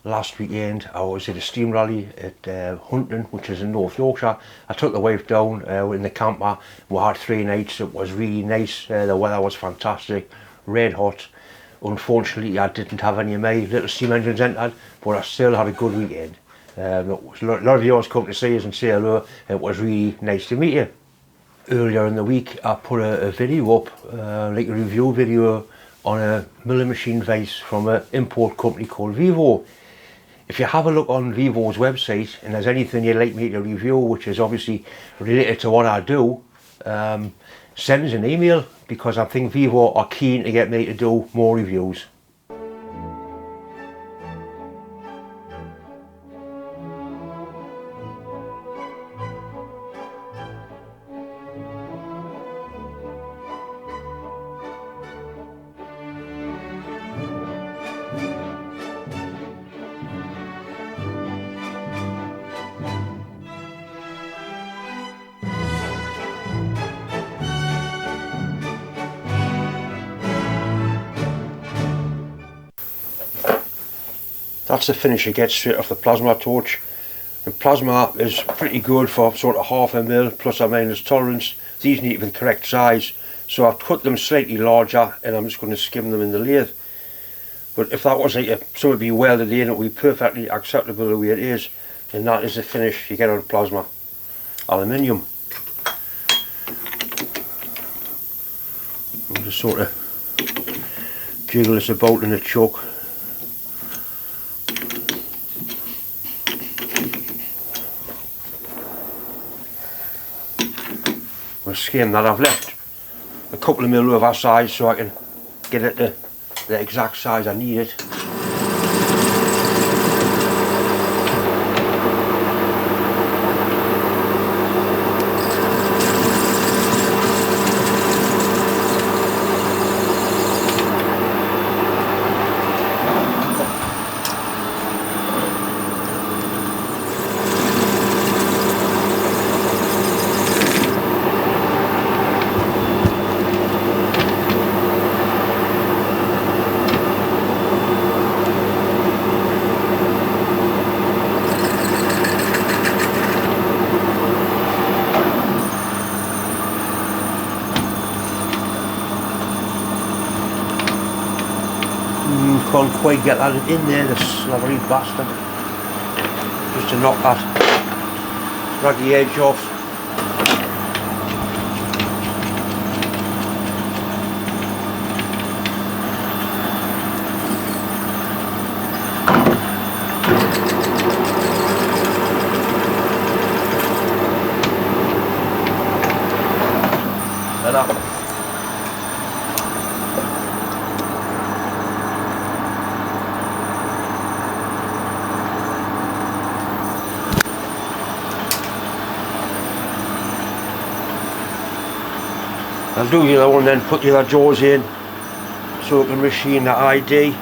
last weekend I was at a steam rally at Hunting, which is in North Yorkshire. I took the wife down in the camper. We had 3 nights. It was really nice. The weather was fantastic, red hot. Unfortunately, I didn't have any of my little steam engines entered, but I still had a good weekend. A lot of yours come to see us and say hello. It was really nice to meet you. Earlier in the week I put a video up, like a review video on a milling machine vise from an import company called Vivo. If you have a look on Vivo's website and there's anything you'd like me to review which is obviously related to what I do, send us an email, because I think Vivo are keen to get me to do more reviews. That's the finish you get straight off the plasma torch. The plasma is pretty good for sort of half a mil plus or minus tolerance. These need to be the correct size, so I've cut them slightly larger and I'm just going to skim them in the lathe. But if that was like something to be welded in, it would be perfectly acceptable the way it is. And that is the finish you get out of plasma. Aluminium. I'll just sort of jiggle this about in a choke. Skim that I've left a couple of mil over size so I can get it to the exact size I need it. Can't quite get that in there, the slobbery bastard. Just to knock that raggy edge off. Like that. I'll do the other one then, put the other jaws in so I can machine the ID.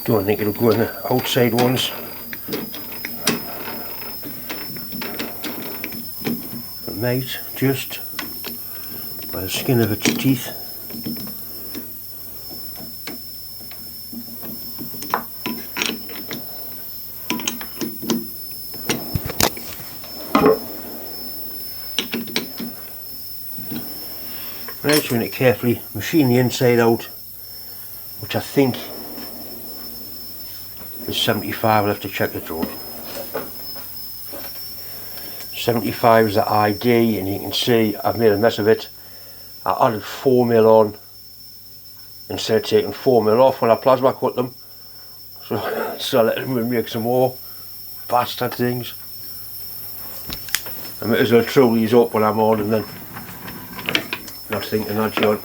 Don't think it'll go in the outside ones. It might, just by the skin of its teeth. Right, so we need to carefully machine the inside out, which I think is 75. I'll have to check the drawer. 75 is the ID, and you can see I've made a mess of it. I added 4 mil on instead of taking 4 mil off when I plasma cut them. So I let them make some more bastard things. I might as well throw these up when I'm on and then not thinking that, John.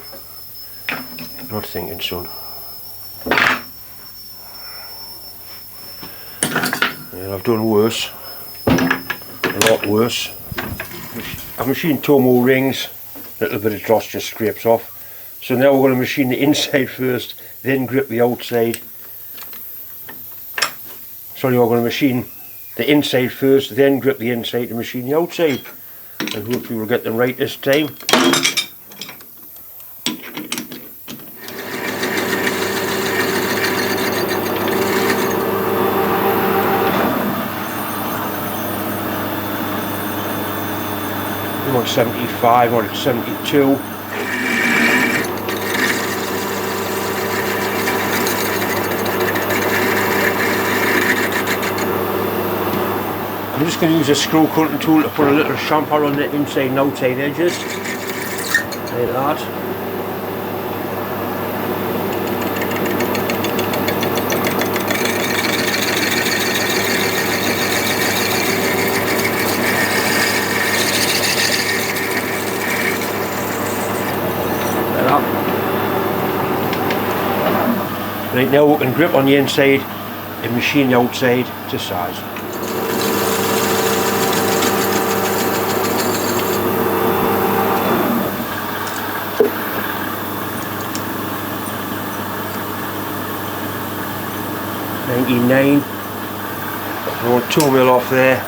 Not thinking, son. And I've done worse, a lot worse. I've machined 2 more rings, a little bit of dross just scrapes off. So now we're going to machine the inside first, then grip the outside. Sorry, we're going to machine the inside first, then grip the inside to machine the outside. And hopefully we'll get them right this time. I'm on 75 or 72. I'm just going to use a screw cutting tool to put a little chamfer on the inside and outside edges, like that. Like that. Right, now we can grip on the inside and machine the outside to size. $99. I want 2mm off there.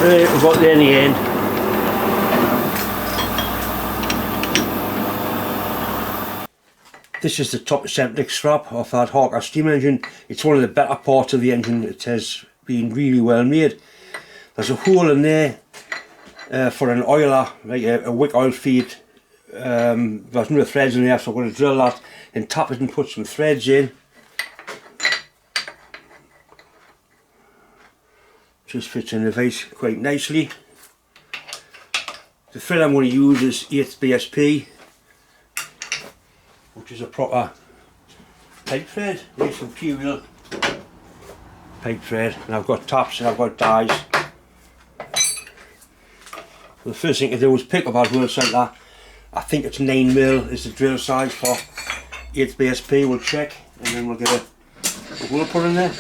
Right, we've got there in the end. This is the top eccentric strap of that Hawker steam engine. It's one of the better parts of the engine. It has been really well made. There's a hole in there for an oiler, like a wick oil feed. There's no threads in there, so I'm going to drill that and tap it and put some threads in. Just fits in the vise quite nicely. The thread I'm going to use is 8th BSP, which is a proper pipe thread, nice imperial pipe thread, and I've got taps and I've got dies. So the first thing to do is pick up our drill centre. I think it's 9mm is the drill size for 8th BSP. We'll check and then we'll get a hole put in there.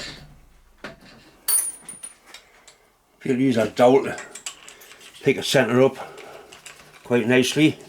You'll use that dowel to pick a centre up quite nicely.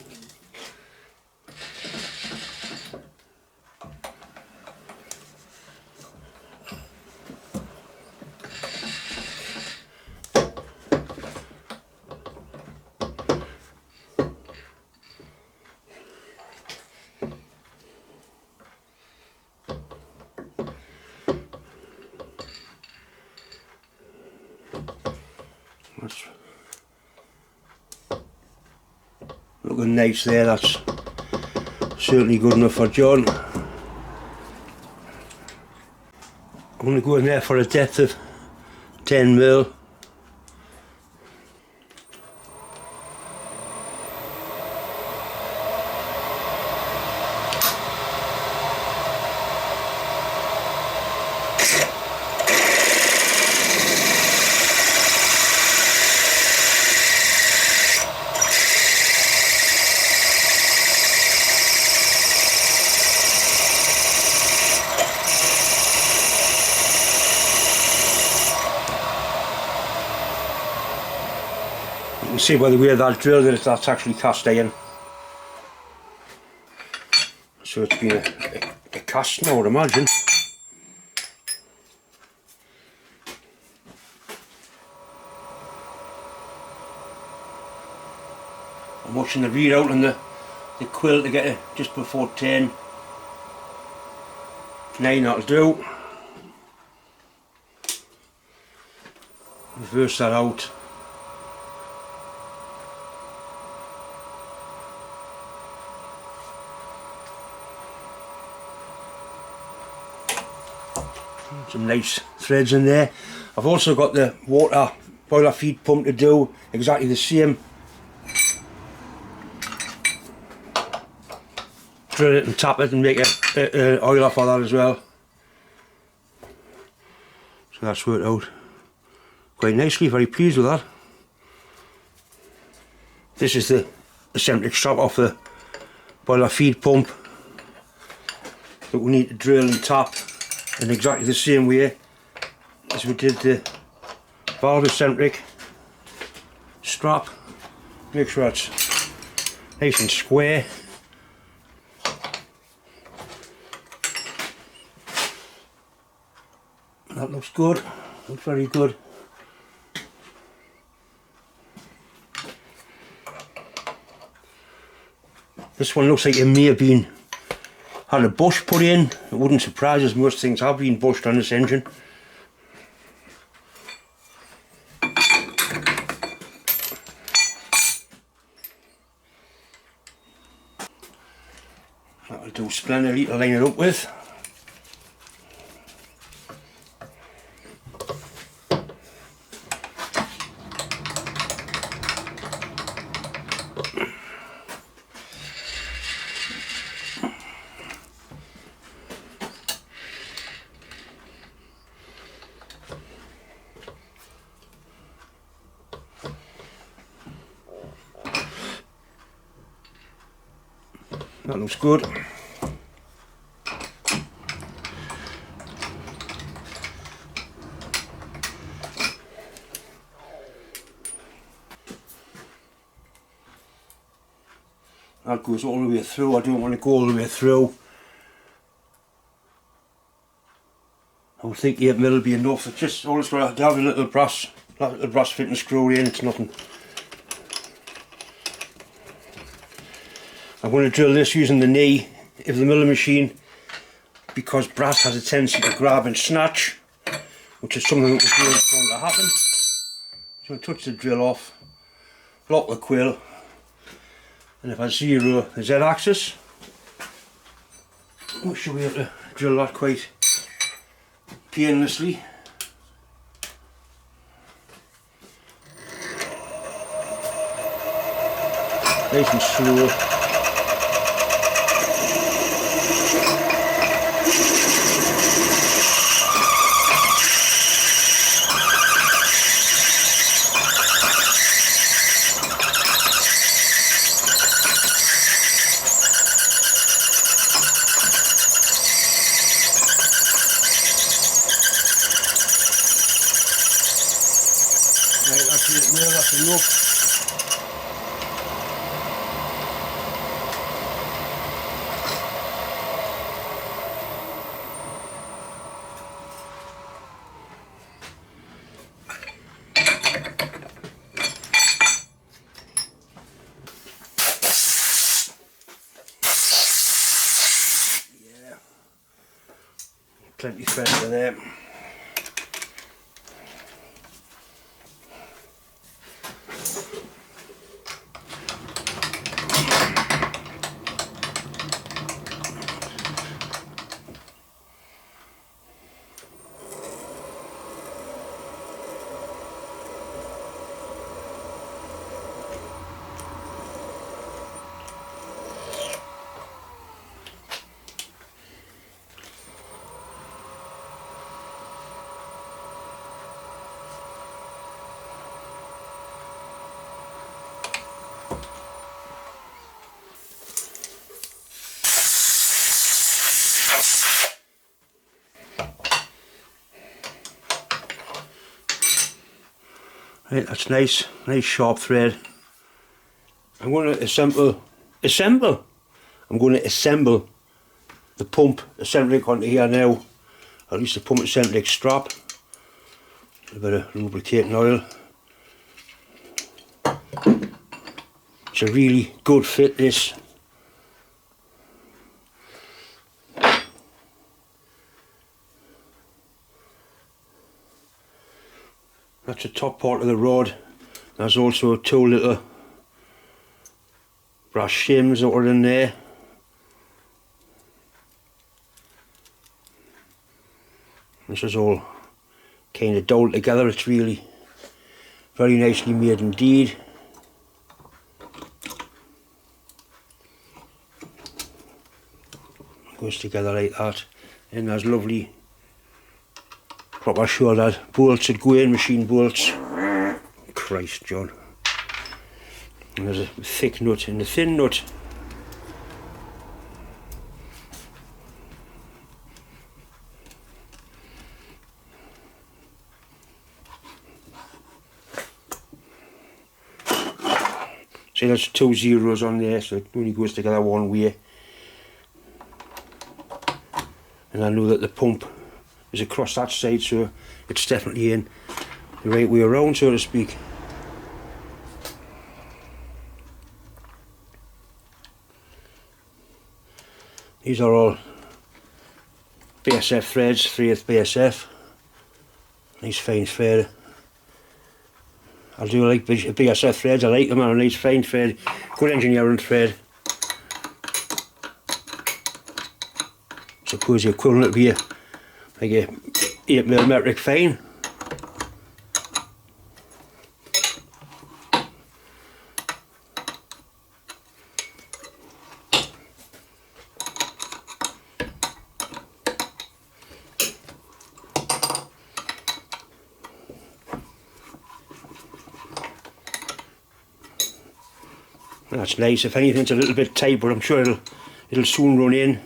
That's looking nice there. That's certainly good enough for John. I'm going to go in there for a depth of 10mm. You can see by the way that drill that that's actually cast iron. So it's been a cast now, I would imagine. I'm watching the readout on the quill to get it just before 10. 9 that'll do. Reverse that out. Some nice threads in there. I've also got the water boiler feed pump to do exactly the same. Drill it and tap it and make a oiler for that as well. So that's worked out quite nicely, very pleased with that. This is the eccentric strap off the boiler feed pump that we need to drill and tap in exactly the same way as we did the valve eccentric strap. Make sure it's nice and square. That looks good, looks very good. This one looks like it may have been had a bush put in. It wouldn't surprise us, most things have been bushed on this engine. That'll do splendidly to line it up with. That looks good. That goes all the way through. I don't want to go all the way through. I would think 8mm will be enough. It's just all it's got to have a little brass fitting screw in. It's nothing. I'm going to drill this using the knee of the milling machine because brass has a tendency to grab and snatch, which is something that was going to happen. So I touch the drill off, lock the quill, and if I zero the Z-axis, we should be able to drill that quite painlessly. Nice and slow. Right, that's it there, that's enough. Yeah, plenty thread over there. Right, that's nice sharp thread. I'm going to assemble. I'm going to assemble the pump eccentric onto here now. At least the pump eccentric strap. A bit of lubricating oil. It's a really good fit, this. That's the top part of the rod. There's also two little brass shims that are in there. This is all kind of dowled together. It's really very nicely made indeed. Goes together like that, and there's lovely proper shoulder bolts that go in, machine bolts. Christ, John. And there's a thick nut and a thin nut. See, there's 2 zeros on there, so it only goes together one way. And I know that the pump is across that side, so it's definitely in the right way around, so to speak. These are all BSF threads, 3/8 BSF. Nice fine thread. I do like BSF threads, I like them, a nice fine thread, good engineering thread. Suppose the equivalent would be like a 8mm metric fine. That's nice. If anything, it's a little bit tight, but I'm sure it'll soon run in.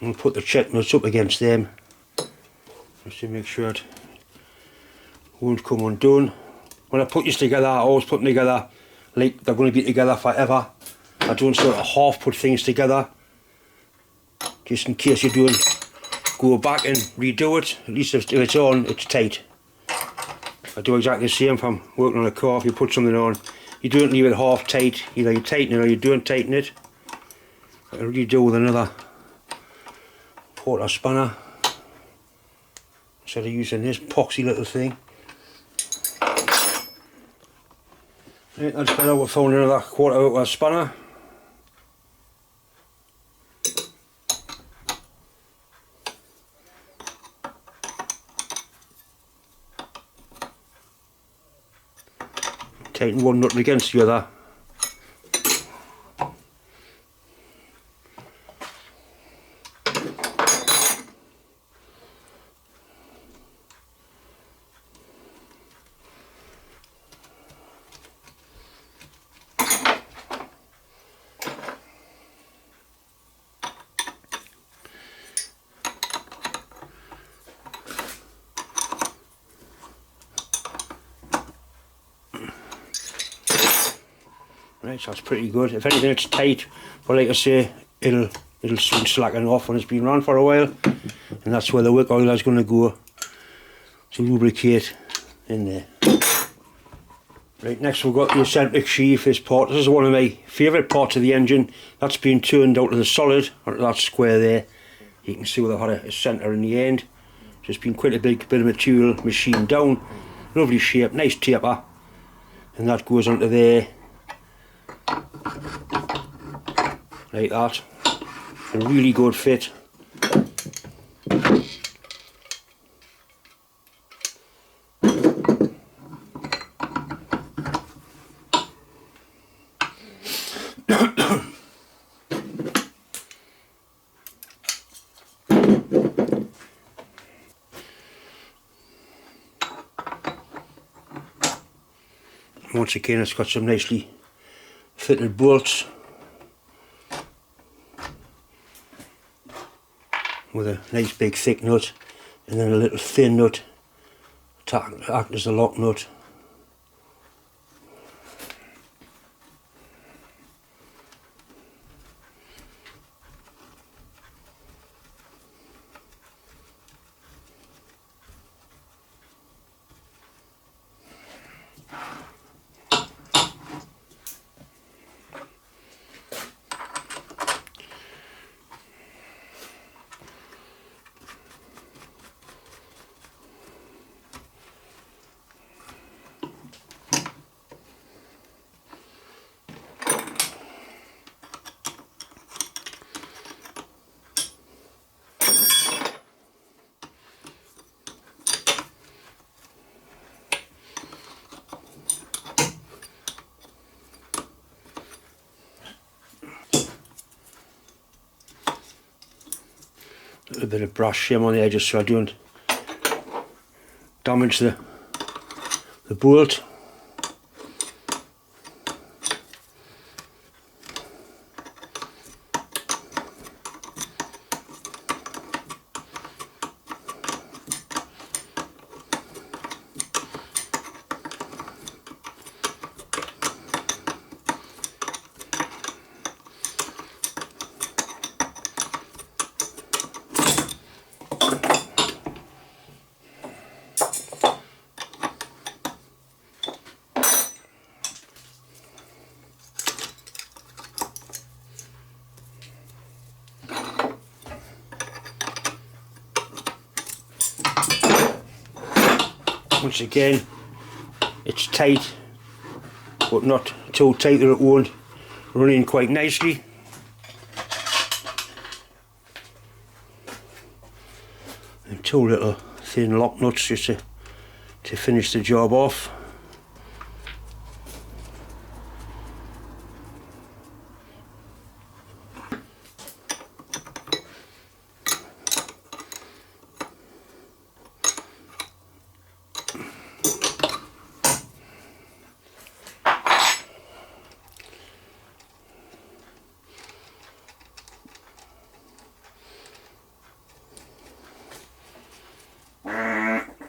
And put the check nuts up against them just to make sure it won't come undone. When I put these together, I always put them together like they're going to be together forever. I don't sort of half put things together, just in case you don't go back and redo it. At least if it's on, it's tight. I do exactly the same if I'm working on a car. If you put something on, you don't leave it half tight. Either you tighten it or you don't tighten it. I redo with another quarter spanner instead of using this poxy little thing. Right, that's better. We found another quarter spanner. Tighten one nut against the other. Right, so that's pretty good. If anything, it's tight, but like I say, it'll soon slacken off when it's been run for a while, and that's where the wick oil is going to go to lubricate in there. Right, next we've got the eccentric sheath. This part, this is one of my favourite parts of the engine. That's been turned out to the solid, onto that square there. You can see where they've had a centre in the end. So it's been quite a big bit of material machined down. Lovely shape, nice taper, and that goes onto there. Like that. A really good fit. Once again, it's got some nicely fitted bolts with a nice big thick nut, and then a little thin nut to act as a lock nut. A bit of brush shim on the edges so I don't damage the bolt. Once again, it's tight, but not too tight that it won't run in quite nicely. And 2 little thin lock nuts just to finish the job off.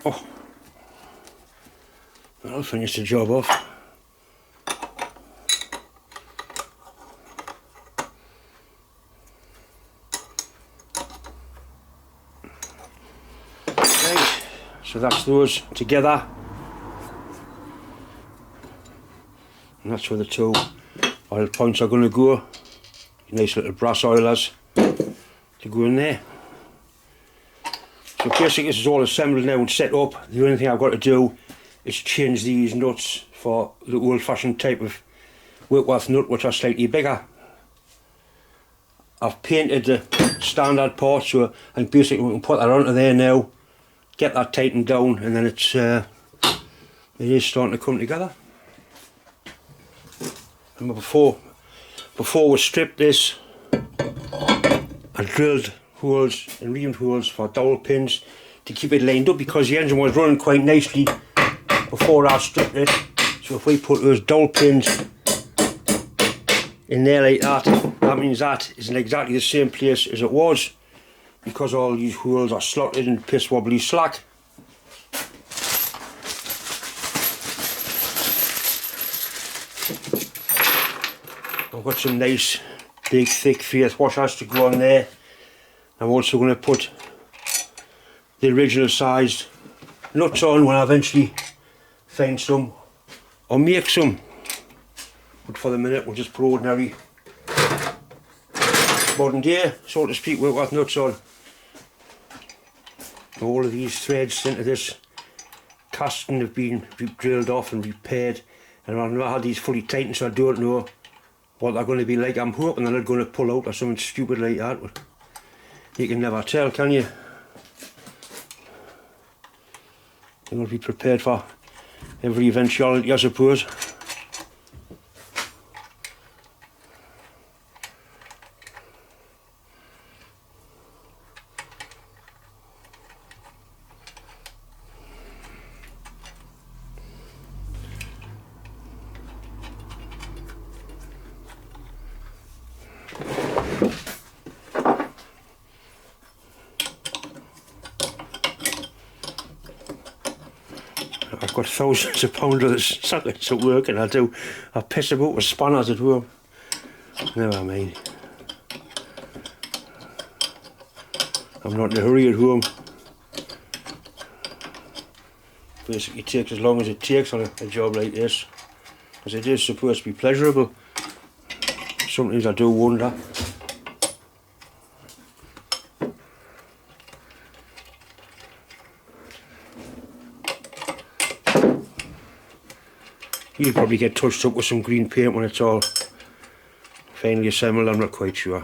Oh, that'll finish the job off. Right, so that's those together, and that's where the 2 oil points are going to go. Nice little brass oilers to go in there. So basically this is all assembled now and set up. The only thing I've got to do is change these nuts for the old-fashioned type of Whitworth nut, which are slightly bigger. I've painted the standard part, so and basically we can put that onto there now, get that tightened down, and then it is starting to come together. And before we stripped this, I drilled holes and reamed holes for dowel pins to keep it lined up, because the engine was running quite nicely before I stripped it. So if we put those dowel pins in there like that, that means that is in exactly the same place as it was, because all these holes are slotted and piss wobbly slack. I've got some nice big thick faith washers to go on there. I'm also going to put the original sized nuts on when I eventually find some or make some, but for the minute we'll just put ordinary modern day, so to speak, Whitworth nuts on. All of these threads into this casting have been drilled off and repaired, and I've never had these fully tightened, so I don't know what they're going to be like. I'm hoping they're not going to pull out or something stupid like that, but you can never tell, can you? You've got to be prepared for every eventuality, I suppose. I've got thousands of pounds of sockets at work, and I piss about with spanners at home. Never mind. I'm not in a hurry at home. Basically it takes as long as it takes on a job like this, because it is supposed to be pleasurable. Sometimes I do wonder. You'll probably get touched up with some green paint when it's all finally assembled, I'm not quite sure.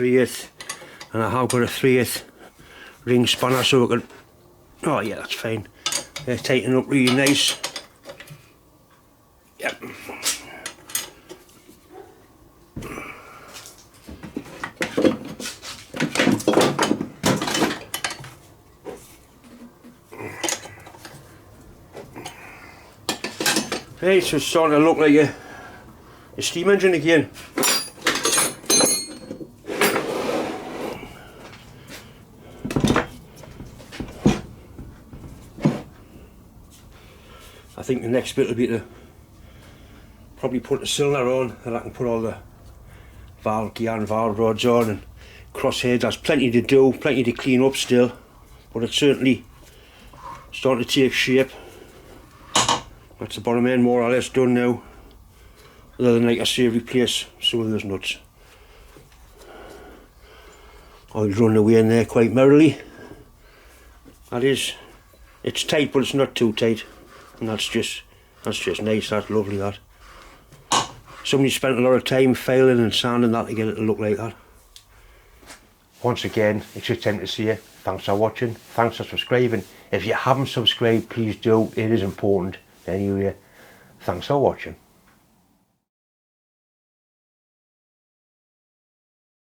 3/8, and I have got a 3/8 ring spanner, so I can, oh yeah, that's fine. They're tightening up really nice. Yep. Right, so it's starting to look like a steam engine again. I think the next bit will be to probably put the cylinder on, and I can put all the valve gear and valve rods on and crossheads. There's plenty to do, plenty to clean up still, but it's certainly starting to take shape. That's the bottom end more or less done now, other than, like I say, replace some of those nuts. Oil's running away in there quite merrily. That is, it's tight, but it's not too tight, and that's just nice. That's lovely. That somebody spent a lot of time filing and sanding that to get it to look like that. Once again, it's just time to say thanks for watching, thanks for subscribing. If you haven't subscribed, please do, it is important. Anyway, thanks for watching.